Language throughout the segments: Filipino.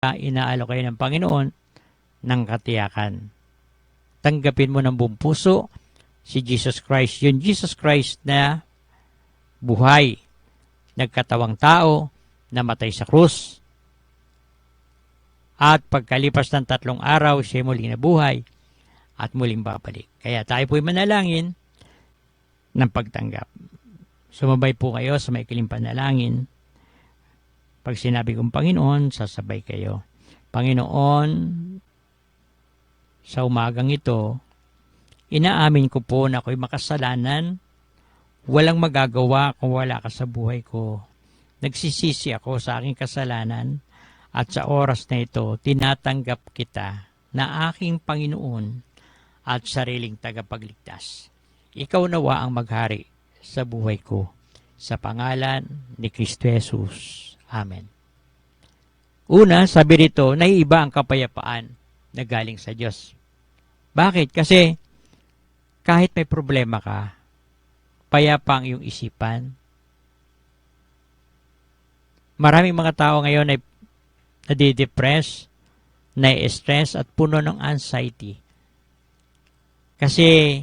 inaalo kayo ng Panginoon ng katiyakan. Tanggapin mo ng buong puso si Jesus Christ. Yung Jesus Christ na buhay, nagkatawang tao, namatay sa krus. At pagkalipas ng 3 araw, siya muling nabuhay at muling babalik. Kaya tayo po'y manalangin ng pagtanggap. Sumabay po kayo sa maikling panalangin. Pag sinabi kong Panginoon, sasabay kayo. Panginoon, sa umagang ito, inaamin ko po na ako'y makasalanan. Walang magagawa kung wala ka sa buhay ko. Nagsisisi ako sa aking kasalanan at sa oras na ito, tinatanggap kita na aking Panginoon at sariling tagapagligtas. Ikaw nawa ang maghari sa buhay ko. Sa pangalan ni Kristo Jesus. Amen. Una, sabi rito, naiiba ang kapayapaan na galing sa Diyos. Bakit? Kasi kahit may problema ka, payapa ang iyong isipan. Maraming mga tao ngayon ay nadidepress, nai-stress at puno ng anxiety. Kasi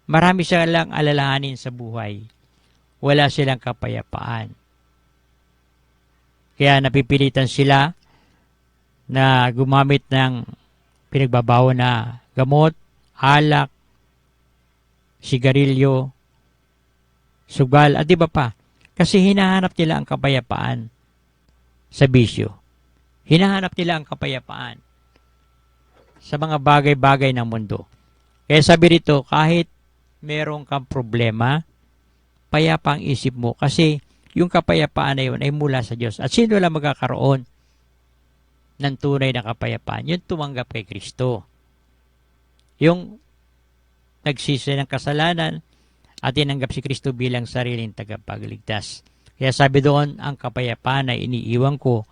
marami silang alalahanin sa buhay. Wala silang kapayapaan. Kaya napipilitan sila na gumamit ng pinagbabawa na gamot, alak, sigarilyo, sugal, at iba pa. Kasi hinahanap nila ang kapayapaan sa bisyo. Hinahanap nila ang kapayapaan sa mga bagay-bagay ng mundo. Kaya sabi rito, kahit meron kang problema, payapa ang isip mo kasi yung kapayapaan na yun ay mula sa Diyos. At sino lang magkakaroon ng tunay na kapayapaan? Yung tumanggap kay Kristo. Yung nagsisi ng kasalanan at tinanggap si Kristo bilang sariling tagapagligtas. Kaya sabi doon, ang kapayapaan na iniiwan ko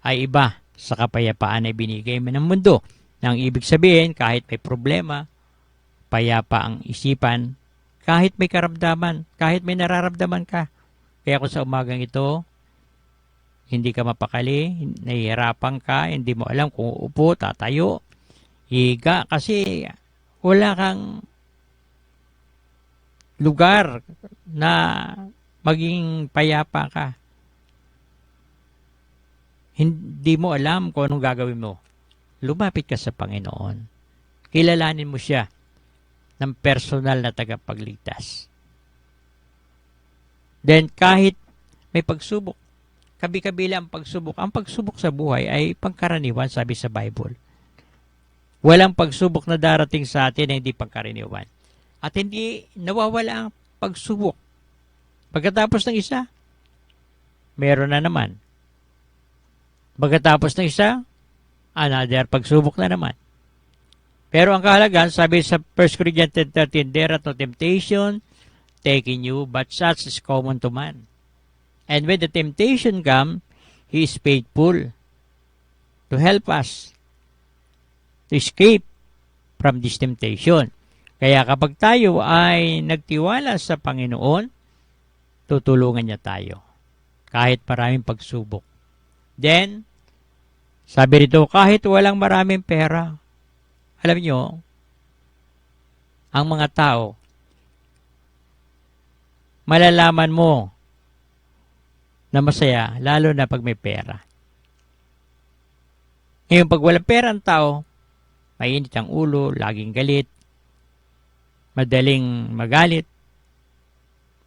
ay iba sa kapayapaan na binigay mo ng mundo. Nang ibig sabihin, kahit may problema, payapa ang isipan, kahit may karamdaman, kahit may nararamdaman ka. Kaya kung sa umagang ito, hindi ka mapakali, nahihirapan ka, hindi mo alam kung uupo, tatayo, higa, kasi wala kang lugar na maging payapa ka. Hindi mo alam kung anong gagawin mo. Lumapit ka sa Panginoon. Kilalanin mo siya ng personal na tagapagligtas. Then kahit may pagsubok, kabi-kabila ang pagsubok sa buhay ay pangkaraniwan, sabi sa Bible. Walang pagsubok na darating sa atin na hindi pangkaraniwan. At hindi nawawala ang pagsubok. Pagkatapos ng isa, meron na naman. Pagkatapos ng isa, another pagsubok na naman. Pero ang kahalagan, sabi sa 1 Corinthians 10:13, there are no temptation taking you, but such is common to man. And when the temptation comes, He is faithful to help us to escape from this temptation. Kaya kapag tayo ay nagtiwala sa Panginoon, tutulungan niya tayo. Kahit maraming pagsubok. Then, sabi rito, kahit walang maraming pera, alam niyo, ang mga tao, malalaman mo na masaya, lalo na pag may pera. Ngayon, pag walang pera ang tao, mainit ang ulo, laging galit, madaling magalit.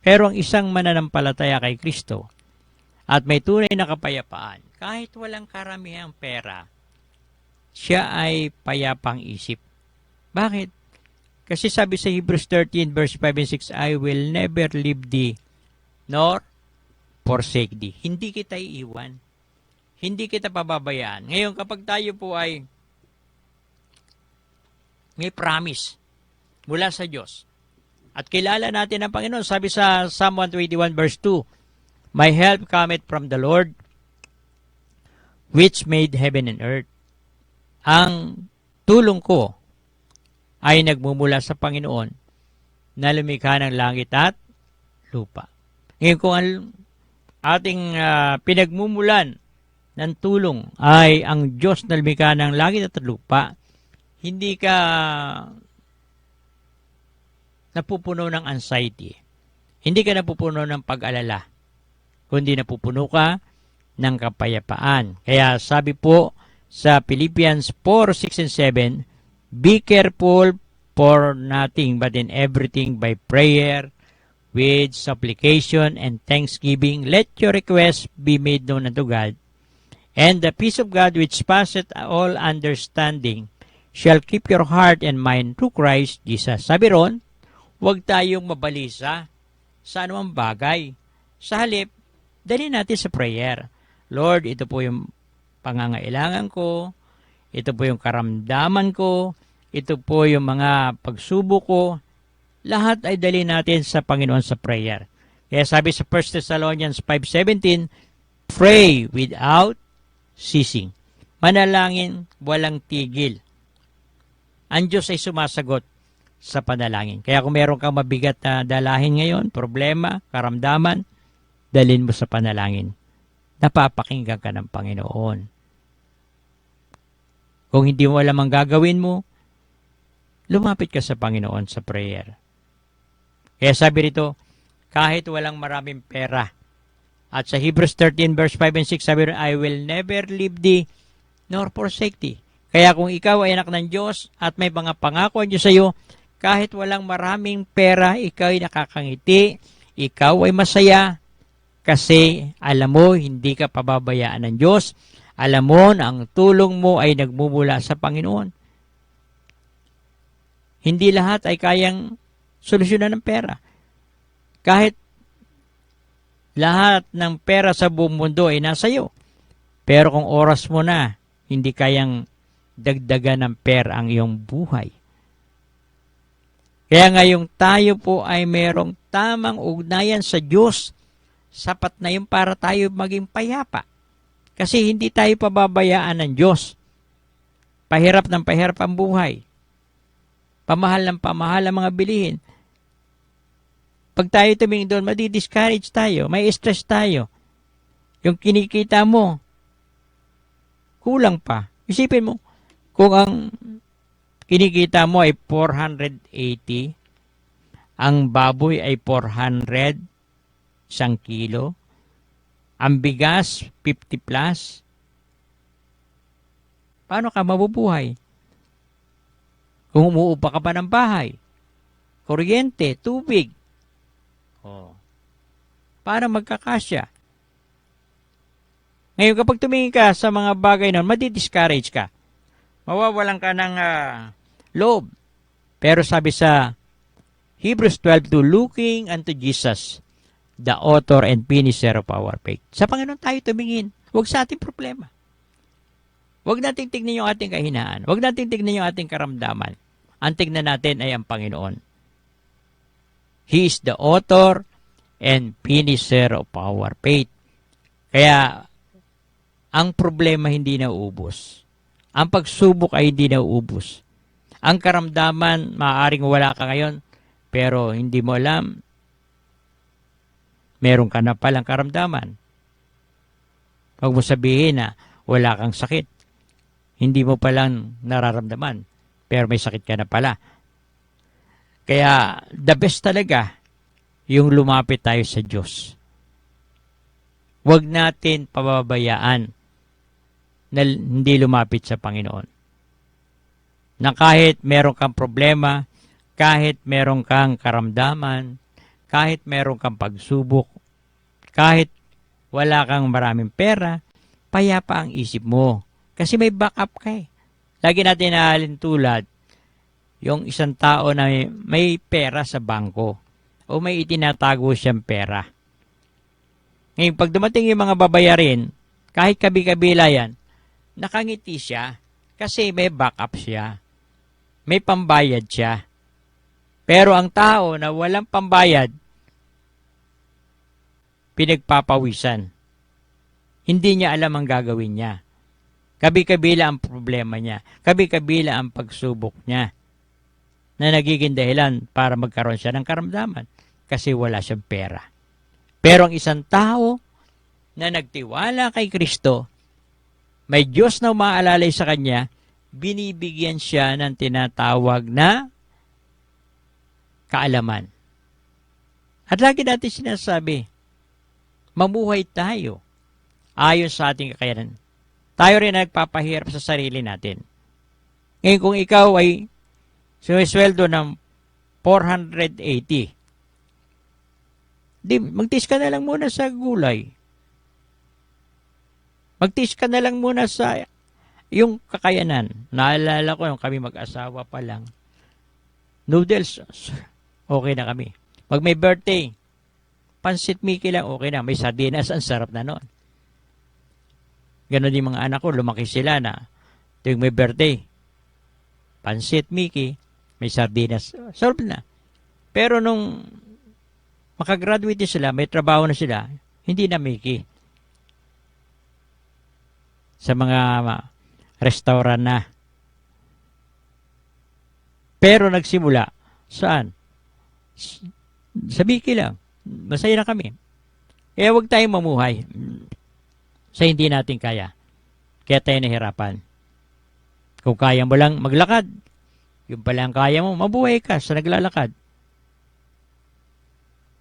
Pero ang isang mananampalataya kay Kristo at may tunay na kapayapaan, kahit walang karamihang pera, siya ay payapang isip. Bakit? Kasi sabi sa Hebrews 13 verse 5 and 6, I will never leave thee nor forsake thee. Hindi kita iiwan. Hindi kita pababayaan. Ngayon, kapag tayo po ay may promise mula sa Diyos at kilala natin ang Panginoon, sabi sa Psalm 121 verse 2, my help cometh from the Lord which made heaven and earth. Ang tulong ko ay nagmumula sa Panginoon na lumikha ng langit at lupa. Ngayon, kung ang ating pinagmumulan ng tulong ay ang Diyos na lumikha ng langit at lupa, hindi ka napupuno ng anxiety. Hindi ka napupuno ng pag-alala, kundi napupuno ka ng kapayapaan. Kaya sabi po sa Philippians 4:6 and 7, be careful for nothing but in everything by prayer, with supplication and thanksgiving, let your requests be made known unto God, and the peace of God which passeth all understanding shall keep your heart and mind through Christ Jesus. Sabi ron, huwag tayong mabalisa sa anumang bagay. Sa halip, dali natin sa prayer. Lord, ito po yung pangangailangan ko, ito po yung karamdaman ko, ito po yung mga pagsubok ko, lahat ay dali natin sa Panginoon sa prayer. Kaya sabi sa 1 Thessalonians 5:17, pray without ceasing. Manalangin walang tigil. Ang Diyos ay sumasagot sa panalangin. Kaya kung meron kang mabigat na dalahin ngayon, problema, karamdaman, dalhin mo sa panalangin. Napapakinggan ka ng Panginoon. Kung hindi mo alam ang gagawin mo, lumapit ka sa Panginoon sa prayer. Kaya sabi rito, kahit walang maraming pera. At sa Hebrews 13 verse 5 and 6, sabi rito, I will never leave thee nor forsake thee. Kaya kung ikaw ay anak ng Diyos at may mga pangako ang Diyos sa iyo, kahit walang maraming pera, ikaw ay nakakangiti, ikaw ay masaya, kasi alam mo, hindi ka pababayaan ng Diyos. Alam mo na ang tulong mo ay nagmumula sa Panginoon. Hindi lahat ay kayang solusyonan ng pera. Kahit lahat ng pera sa buong mundo ay nasa iyo. Pero kung oras mo na, hindi kayang dagdagan ng pera ang iyong buhay. Kaya ngayong tayo po ay merong tamang ugnayan sa Diyos, sapat na yun para tayo maging payapa. Kasi hindi tayo pababayaan ng Diyos. Pahirap ng pahirap ang buhay. Pamahal ng pamahal ang mga bilihin. Pag tayo tumingin doon, madi-discourage tayo, may stress tayo. Yung kinikita mo, kulang pa. Isipin mo, kung ang kinikita mo ay 480, ang baboy ay 400, 1 kilo, ang bigas 50 plus, paano ka mabubuhay? Kung umuupa ka pa ng bahay, kuryente, tubig, para magkakasya. Ngayon, kapag tumingin ka sa mga bagay na, madi-discourage ka. Mawawalan ka ng loob. Pero sabi sa Hebrews 12:2, looking unto Jesus, the author and finisher of our faith. Sa Panginoon tayo tumingin. Huwag sa ating problema. Huwag nating tignan yung ating kahinaan. Huwag nating tignan yung ating karamdaman. Ang tignan natin ay ang Panginoon. He is the author and finisher of our faith. Kaya, ang problema hindi nauubos. Ang pagsubok ay hindi nauubos. Ang karamdaman, maaaring wala ka ngayon, pero hindi mo alam, meron ka na palang karamdaman. Huwag mo sabihin na wala kang sakit. Hindi mo palang nararamdaman, pero may sakit ka na pala. Kaya, the best talaga, yung lumapit tayo sa Diyos. Huwag natin pababayaan na hindi lumapit sa Panginoon. Na kahit meron kang problema, kahit meron kang karamdaman, kahit meron kang pagsubok, kahit wala kang maraming pera, payapa ang isip mo. Kasi may backup ka eh. Lagi natin nahalin tulad, yung isang tao na may pera sa bangko o may itinatago siyang pera. Ngayon, pag dumating yung mga babayarin, kahit kabi-kabila yan, nakangiti siya kasi may backup siya. May pambayad siya. Pero ang tao na walang pambayad, pinagpapawisan. Hindi niya alam ang gagawin niya. Kabi-kabila ang problema niya. Kabi-kabila ang pagsubok niya na nagiging dahilan para magkaroon siya ng karamdaman kasi wala siyang pera. Pero ang isang tao na nagtiwala kay Kristo, may Diyos na umaalalay sa kanya, binibigyan siya ng tinatawag na kaalaman. At lagi natin sinasabi, mamuhay tayo ayon sa ating kakayanan. Tayo rin na nagpapahirap sa sarili natin. Ngayon kung ikaw ay sumisweldo ng 480, di, magtiis ka na lang muna sa gulay. Magtiis ka na lang muna sa yung kakayanan. Naalala ko nung kami mag-asawa pa lang, noodles, okay na kami. Pag may birthday, pansit Mickey lang, okay na. May sardinas, ang sarap na noon. Ganon din mga anak ko, lumaki sila na tuwing may birthday, pansit Mickey, may sardinas, sarap na. Pero nung makagraduate sila, may trabaho na sila, hindi na Mickey. Sa mga restaurant na. Pero nagsimula, saan? Sa Mickey lang. Masaya na kami. Kaya huwag tayong mamuhay sa hindi natin kaya. Kaya tayo nahirapan. Kung kaya mo lang maglakad, yung pala ang kaya mo, mabuhay ka sa naglalakad.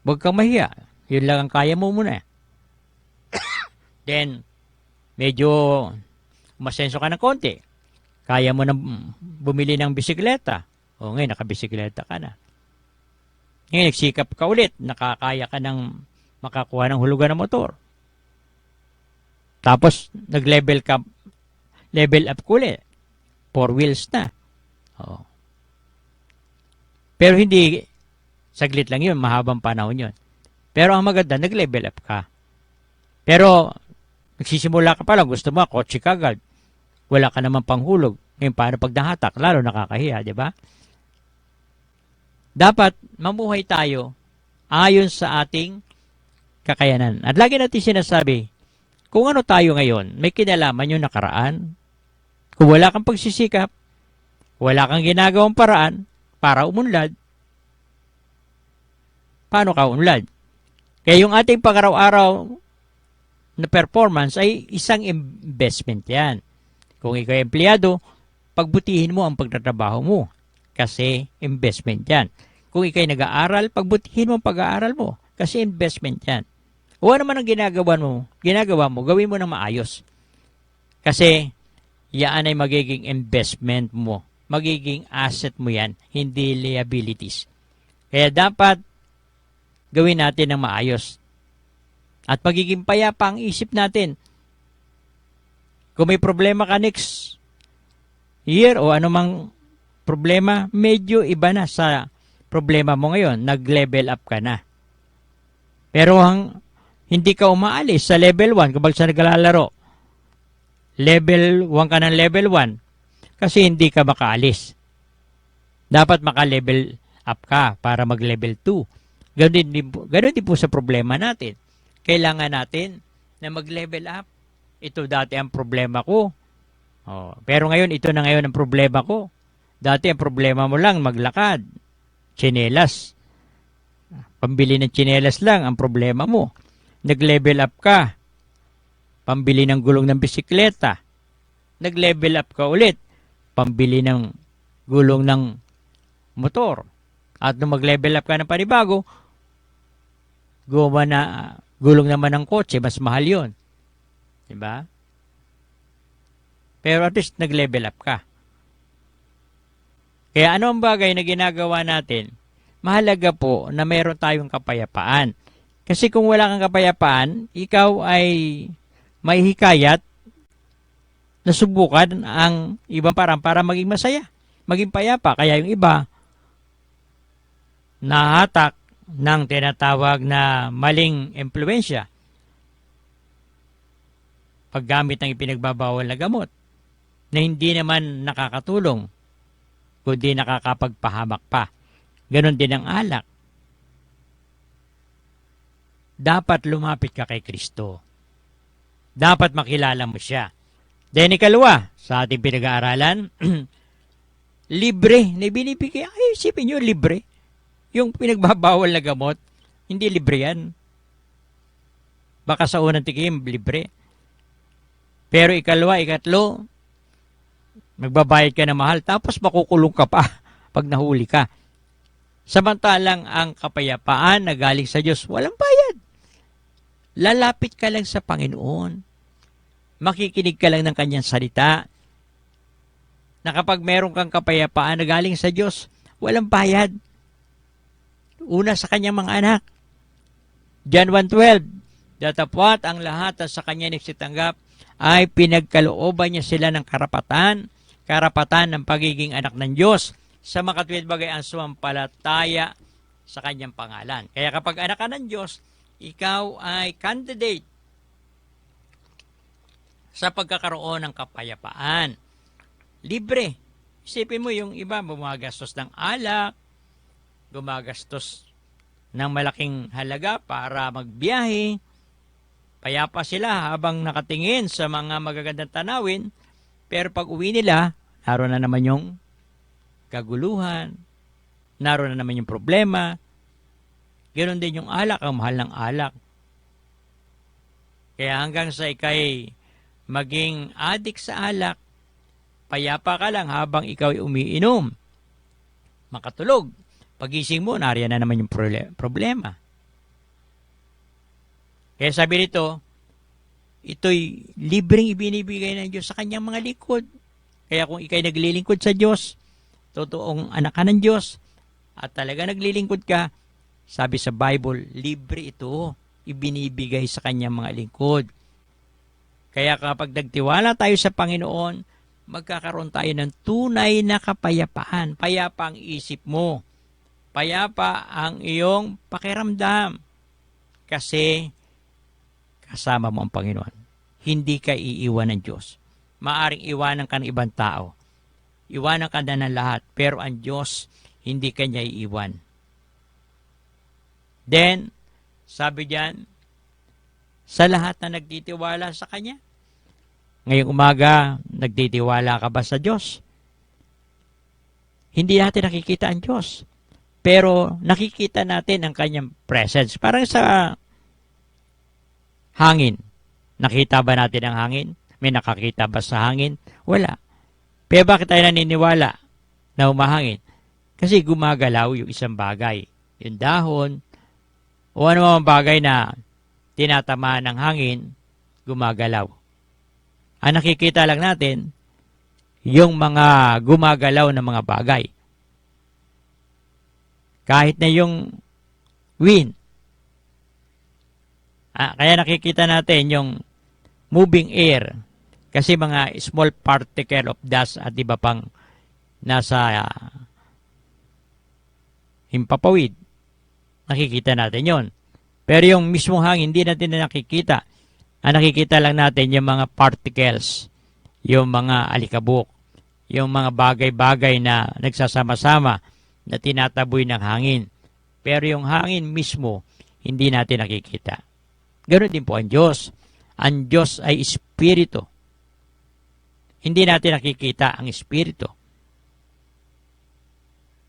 Huwag kang mahiya. Yun lang ang kaya mo muna. Then, medyo umasenso ka ng konti. Kaya mo na bumili ng bisikleta. O ngayon, nakabisikleta ka na. Ngayon, nagsikap ka ulit. Nakakaya ka ng makakuha ng hulugan ng motor. Tapos, nag-level up ka ulit. 4 wheels na. O. Pero hindi, saglit lang yun, mahabang panahon yun. Pero ang maganda, nag-level up ka. Pero, nagsisimula ka pa lang, gusto mo, kotse ka agad. Wala ka naman panghulog. Ngayon, paano pag nahatak? Lalo nakakahiya, di ba? Dapat mamuhay tayo ayon sa ating kakayanan. At lagi natin sinasabi, kung ano tayo ngayon, may kinalaman yung nakaraan. Kung wala kang pagsisikap, wala kang ginagawang paraan para umunlad, paano ka umunlad? Kaya yung ating pang-araw-araw na performance ay isang investment yan. Kung ikaw ay empleyado, pagbutihin mo ang pagtatrabaho mo. Kasi investment yan. Kung ikay nag-aaral, pagbutihin mo ang pag-aaral mo. Kasi investment yan. O ano man ang ginagawa mo, gawin mo ng maayos. Kasi yan ay magiging investment mo. Magiging asset mo yan, hindi liabilities. Kaya dapat gawin natin ng maayos. At magiging payapa ang isip natin. Kung may problema ka next year o anumang problema, medyo iba na sa problema mo ngayon. Nag-level up ka na. Pero hindi ka umaalis sa level 1 kapag sa naglalaro. Level 1 ka ng level 1 kasi hindi ka makaalis. Dapat maka-level up ka para mag-level 2. Ganun din po sa problema natin. Kailangan natin na mag-level up. Ito dati ang problema ko. Pero ngayon, ito na ngayon ang problema ko. Dati ang problema mo lang, maglakad. Tsinelas. Pambili ng tsinelas lang ang problema mo. Nag-level up ka. Pambili ng gulong ng bisikleta. Nag-level up ka ulit. Pambili ng gulong ng motor. At nung mag-level up ka ng panibago, gulong naman ng kotse, mas mahal yun. Diba? Pero at least nag-level up ka. Kaya ano ang bagay na ginagawa natin? Mahalaga po na meron tayong kapayapaan. Kasi kung wala kang kapayapaan, ikaw ay may hikayat na subukan ang ibang parang para maging masaya, maging payapa. Kaya yung iba, nahatak ng tinatawag na maling impluensya. Paggamit ng ipinagbabawal na gamot na hindi naman nakakatulong kundi nakakapagpahamak pa. Ganon din ang alak. Dapat lumapit ka kay Kristo. Dapat makilala mo siya. Then ikalawa, sa ating pinag-aaralan, libre na binibigay. Ay, isipin nyo, libre. Yung pinagbabawal na gamot, hindi libre yan. Baka sa unang tikim, libre. Pero ikalawa, ikatlo, magbabayad ka na mahal, tapos makukulong ka pa pag nahuli ka. Samantalang ang kapayapaan na galing sa Diyos, walang bayad. Lalapit ka lang sa Panginoon. Makikinig ka lang ng kanyang salita. Na kapag meron kang kapayapaan na galing sa Diyos, walang bayad. Una sa kanyang mga anak. John 1:12, datapwat ang lahat na sa kanya nagsitanggap ay pinagkalooban niya sila ng karapatan ng pagiging anak ng Diyos sa makatuwid bagay ang sumampalataya sa kanyang pangalan. Kaya kapag anak ka ng Diyos, ikaw ay candidate sa pagkakaroon ng kapayapaan. Libre. Isipin mo yung iba, gumagastos ng alak, gumagastos ng malaking halaga para magbiyahe. Payapa sila habang nakatingin sa mga magagandang tanawin, pero pag uwi nila, naroon na naman yung kaguluhan, naroon na naman yung problema. Ganon din yung alak, ang mahal ng alak. Kaya hanggang sa ikay maging adik sa alak, payapa ka lang habang ikaw ay umiinom. Makatulog. Pagising mo, nariyan na naman yung problema. Kaya sabi nito, ito'y libreng ibinibigay ng Diyos sa kanyang mga lingkod. Kaya kung ikay naglilingkod sa Diyos, totoong anak ka ng Diyos, at talaga naglilingkod ka, sabi sa Bible, libre ito, ibinibigay sa kanyang mga lingkod. Kaya kapag nagtiwala tayo sa Panginoon, magkakaroon tayo ng tunay na kapayapaan. Payapa ang isip mo. Payapa ang iyong pakiramdam. Kasi kasama mo ang Panginoon. Hindi ka iiwan ng Diyos. Maaring iwanan ka ng ibang tao. Iwanan ka na ng lahat. Pero ang Diyos, hindi ka niya iiwan. Then, sabi diyan, sa lahat na nagtitiwala sa Kanya. Ngayong umaga, nagtitiwala ka ba sa Diyos? Hindi natin nakikita ang Diyos. Pero nakikita natin ang Kanyang presence. Parang sa hangin. Nakita ba natin ang hangin? May nakakita ba sa hangin? Wala. Pero bakit tayo naniniwala na humahangin? Kasi gumagalaw yung isang bagay. Yung dahon, o ano mga bagay na tinatamaan ng hangin, gumagalaw. Ang nakikita lang natin, yung mga gumagalaw na mga bagay. Kahit na yung wind. Kaya nakikita natin yung moving air. Kasi mga small particle of dust at iba pang nasa himpapawid. Nakikita natin yon. Pero yung mismong hangin, hindi natin na nakikita. Ang nakikita lang natin yung mga particles, yung mga alikabok, yung mga bagay-bagay na nagsasama-sama na tinataboy ng hangin. Pero yung hangin mismo, hindi natin nakikita. Ganoon din po ang Diyos. Ang Diyos ay Espiritu. Hindi natin nakikita ang Espiritu.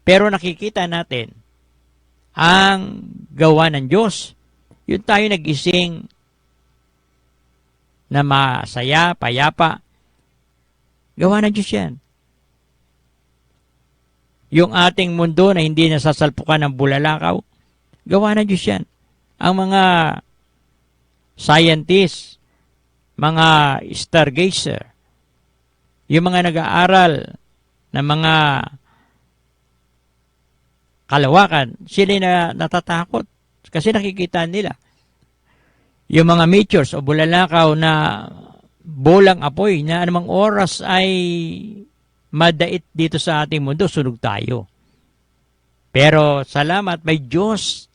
Pero nakikita natin ang gawa ng Diyos. Yung tayo nagising na masaya, payapa, gawa ng Diyos yan. Yung ating mundo na hindi nasasalpukan ng bulalakaw, gawa ng Diyos yan. Ang mga scientists, mga stargazer, yung mga nag-aaral ng mga kalawakan, sila na natatakot kasi nakikita nila yung mga meteors o bulalakaw na bolang apoy na anumang oras ay madait dito sa ating mundo, sunog tayo. Pero salamat, may Diyos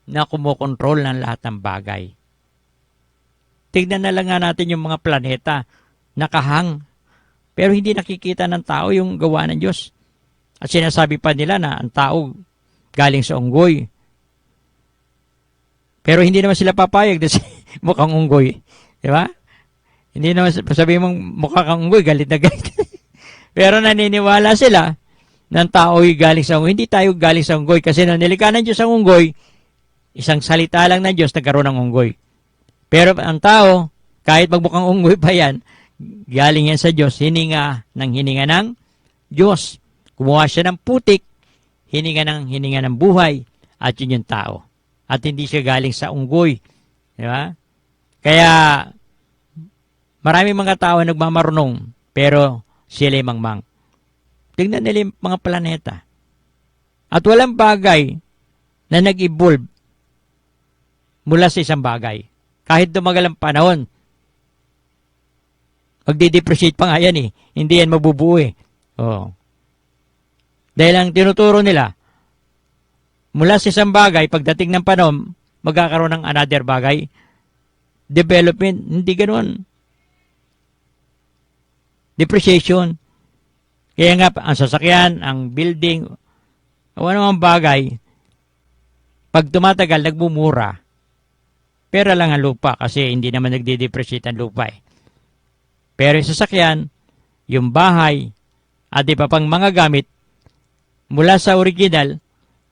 na kumokontrol ng lahat ng bagay. Tignan na lang nga natin yung mga planeta, nakahang, pero hindi nakikita ng tao yung gawa ng Diyos. At sinasabi pa nila na ang tao galing sa unggoy. Pero hindi naman sila papayag kasi mukhang unggoy. Di ba? Hindi naman sabihin mong mukha kang unggoy, galit na galit. Pero naniniwala sila ng tao'y galing sa unggoy. Hindi tayo galing sa unggoy kasi nung nilikha ng Diyos ang unggoy, isang salita lang ng Diyos nagkaroon ng unggoy. Pero ang tao, kahit magmukhang unggoy pa yan, Galing yan sa Diyos, hininga ng Diyos. Kumuha siya ng putik, hininga ng buhay, at yun yung tao. At hindi siya galing sa unggoy. Di ba? Kaya, maraming mga tao nagmamarunong, pero sila mangmang. Tingnan nila yung mga planeta. At walang bagay na nag-evolve mula sa isang bagay. Kahit tumagal ang panahon, magdi-depreciate pa nga yan eh. Hindi yan mabubuo eh. Oh. Dahil ang tinuturo nila, mula sa isang bagay, pagdating ng panahon, magkakaroon ng another bagay. Development, hindi ganoon. Depreciation. Kaya nga, ang sasakyan, ang building, o anumang bagay, pag tumatagal, nagmumura. Pera lang ang lupa kasi hindi naman nagdi-depreciate ang lupa eh. Pero yung sasakyan, yung bahay, at iba pang mga gamit, mula sa original,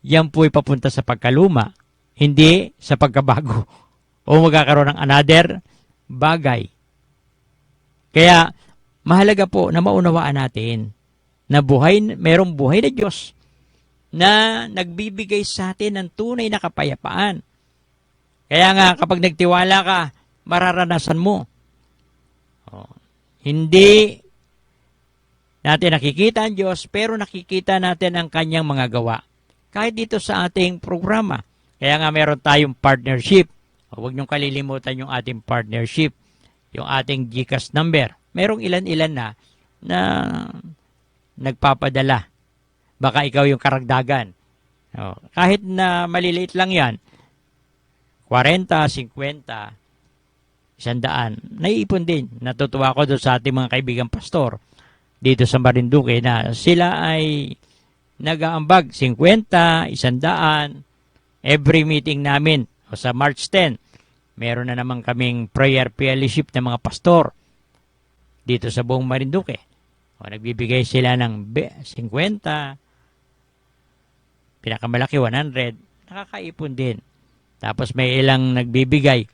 yan po'y papunta sa pagkaluma, hindi sa pagkabago. O magkakaroon ng another bagay. Kaya, mahalaga po na maunawaan natin na merong buhay na Diyos na nagbibigay sa atin ng tunay na kapayapaan. Kaya nga, kapag nagtiwala ka, mararanasan mo. Hindi natin nakikita ang Diyos, pero nakikita natin ang kanyang mga gawa. Kahit dito sa ating programa. Kaya nga meron tayong partnership. Huwag niyong kalilimutan yung ating partnership. Yung ating GCash number. Merong ilan-ilan na nagpapadala. Baka ikaw yung karagdagan. Kahit na maliliit lang yan, 40, 50, 100, naiipon din. Natutuwa ko doon sa ating mga kaibigang pastor dito sa Marinduque na sila ay nag-aambag 50, 100 every meeting namin. O sa March 10, meron na naman kaming prayer fellowship ng mga pastor dito sa buong Marinduque. O nagbibigay sila ng 50, pinakamalaki 100, nakakaipon din. Tapos may ilang nagbibigay.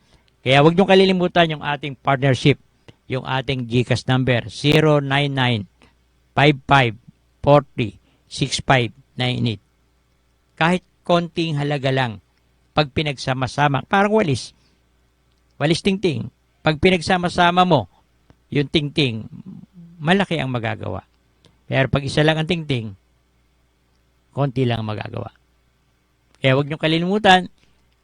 Kaya huwag niyong kalilimutan yung ating partnership, yung ating GCash number, 099-5540-6598. Kahit konting halaga lang, pag pinagsama-sama, parang walis tingting. Pag pinagsama-sama mo, yung tingting, malaki ang magagawa. Pero pag isa lang ang tingting, konti lang ang magagawa. Kaya huwag niyong kalilimutan,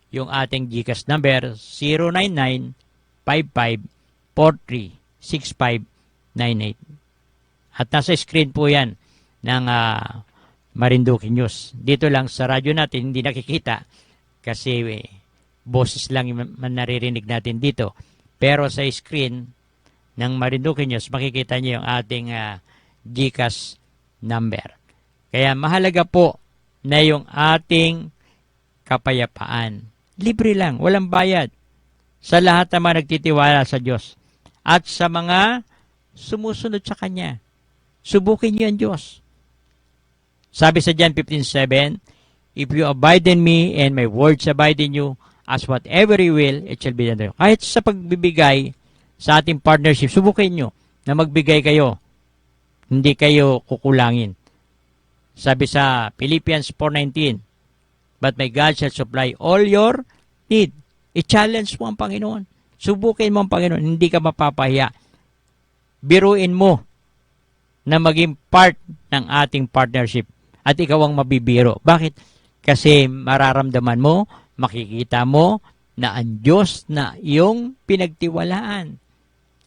yung ating GCash number, 099-5543-6598. At nasa screen po yan ng Marinduque News. Dito lang sa radyo natin, hindi nakikita kasi boses lang yung naririnig natin dito. Pero sa screen ng Marinduque News, makikita niyo yung ating GCash number. Kaya mahalaga po na yung ating kapayapaan. Libre lang, walang bayad. Sa lahat naman nagtitiwala sa Diyos. At sa mga sumusunod sa Kanya. Subukin niyo ang Diyos. Sabi sa John 15:7, if you abide in me and my words abide in you, as whatever you will, it shall be done to you. Kahit sa pagbibigay sa ating partnership, subukin nyo na magbigay kayo. Hindi kayo kukulangin. Sabi sa Philippians 4:19, but my God shall supply all your need. I-challenge mo ang Panginoon. Subukin mo ang Panginoon. Hindi ka mapapahiya. Biruin mo na maging part ng ating partnership. At ikaw ang mabibiro. Bakit? Kasi mararamdaman mo, makikita mo na ang Diyos na iyong pinagtiwalaan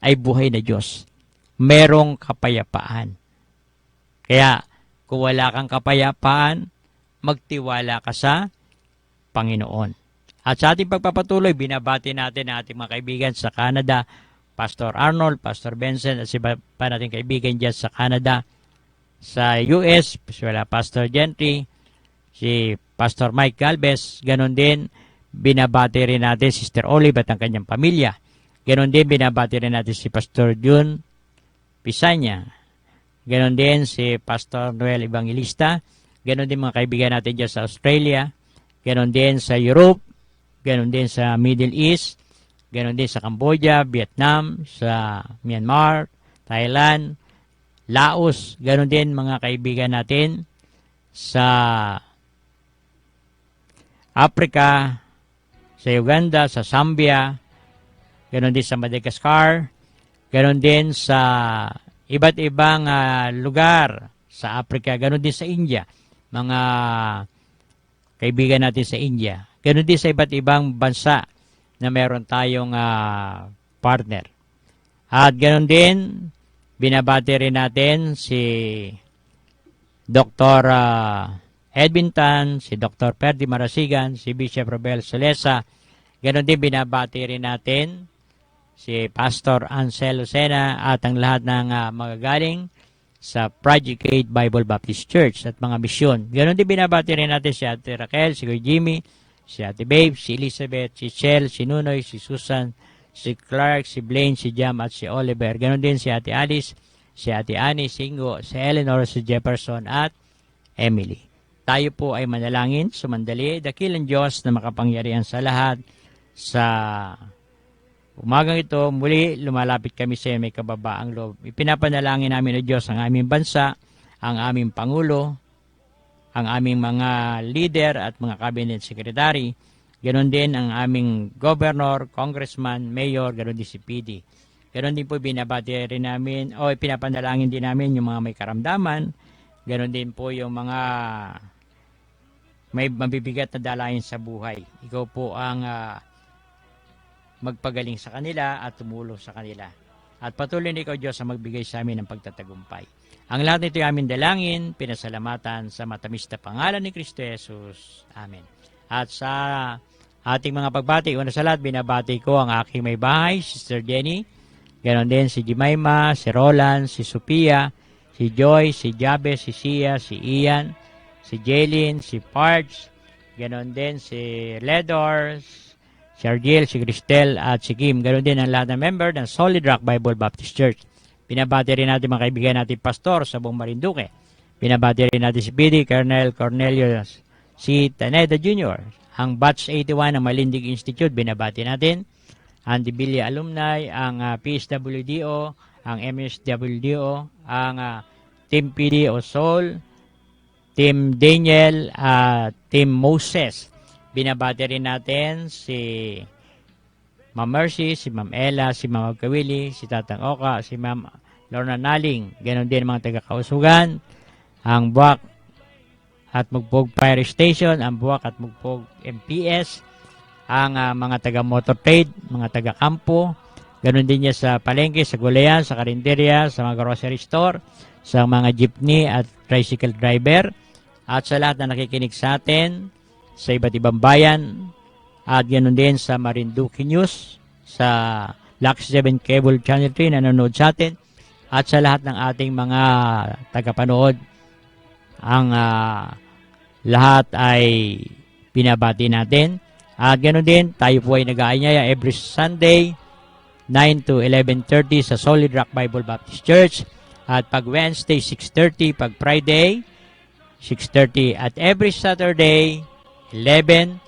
ay buhay na Diyos. Merong kapayapaan. Kaya, kung wala kang kapayapaan, magtiwala ka sa Panginoon. At sa ating pagpapatuloy, binabati natin ang ating mga kaibigan sa Canada, Pastor Arnold, Pastor Benson, at si pa nating kaibigan dyan sa Canada. Sa US, wala Pastor Gentry, si Pastor Mike Galvez, ganon din, binabati rin natin Sister Olive at ang kanyang pamilya. Ganon din, binabati rin natin si Pastor June Pisanya. Ganon din si Pastor Noel Evangelista. Ganon din mga kaibigan natin dyan sa Australia. Ganon din sa Europe. Ganon din sa Middle East. Ganon din sa Cambodia, Vietnam, sa Myanmar, Thailand, Laos. Ganon din mga kaibigan natin sa Africa, sa Uganda, sa Zambia, ganon din sa Madagascar, ganon din sa iba't ibang lugar sa Africa, ganon din sa India, mga kaibigan natin sa India. Ganon din sa iba't ibang bansa na meron tayong partner. At ganon din, binabati rin natin si Dr. Edwin Tan, si Dr. Perdi Marasigan, si Bishop Robel Solesa. Ganon din binabati rin natin si Pastor Ansel Lucena at ang lahat ng magagaling sa Project 8 Bible Baptist Church at mga misyon. Ganon din binabati rin natin si Ate Raquel, si Kuya Jimmy, si Ate Babe, si Elizabeth, si Chel, si Nunoy, si Susan, si Clark, si Blaine, si Jam at si Oliver. Ganon din si Ate Alice, si Ate Annie, si Ingo, si Eleanor, si Jefferson at Emily. Tayo po ay manalangin, sumandali, dakilang Diyos na makapangyarihan sa lahat. Sa umagang ito, muli lumalapit kami sa iyo, may kababaang loob. Ipinapanalangin namin o Diyos ang aming bansa, ang aming Pangulo, ang aming mga leader at mga cabinet secretary, ganon din ang aming governor, congressman, mayor, ganon din si PD. Ganon din po binabati rin namin, o pinapanalangin din namin yung mga may karamdaman, ganon din po yung mga may mabibigat na dalahin sa buhay. Ikaw po ang magpagaling sa kanila at tumulong sa kanila. At patuloy na ikaw, Diyos, ang magbigay sa amin ng pagtatagumpay. Ang lahat nito ay aming dalangin, pinasalamatan sa matamis na pangalan ni Kristo Jesus. Amen. At sa ating mga pagbati, una sa lahat, binabati ko ang aking may bahay, Sister Jenny, ganon din si Jemima, si Roland, si Sophia, si Joy, si Jabe, si Sia, si Ian, si Jaylin, si Parch, ganon din si Ledor, si Argel, si Cristel at si Kim. Ganon din ang lahat ng member ng Solid Rock Bible Baptist Church. Binabati rin natin mga kaibigan natin pastor sa buong Marinduque. Binabati rin natin si PD, Colonel Cornelius, si Taneda Jr., ang Batch 81 ng Malindig Institute, binabati natin. Ang Dibilia Alumni, ang PSWDO, ang MSWDO, ang Team PD o Soul, Team Daniel, Team Moses. Binabati rin natin si Ma'am Mercy, si Ma'am Ella, si Ma'am Kawili, si Tatang Oka, si Ma'am Lorna Naling. Ganon din mga taga-Kausugan, ang Buwak at Mugpog Fire Station, ang Buwak at Mugpog MPS, ang mga taga-motor trade, mga taga-kampo. Ganon din niya sa palengke, sa gulayan, sa karinderya, sa mga grocery store, sa mga jeepney at tricycle driver, at sa lahat na nakikinig sa atin, sa iba't ibang bayan, at ganoon din sa Marinduque News, sa Lux 7 Cable Channel 3 na nanonood sa atin, at sa lahat ng ating mga tagapanood. Ang lahat ay binabati natin. At ganoon din, tayo po ay nag-aanyaya every Sunday, 9 to 11:30 sa Solid Rock Bible Baptist Church. At pag Wednesday, 6:30. Pag Friday, 6:30. At every Saturday, 11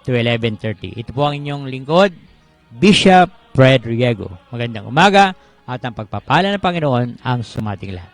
to 11:30. Ito po ang inyong lingkod, Bishop Fred Riego. Magandang umaga at ang pagpapala ng Panginoon ang sumating lahat.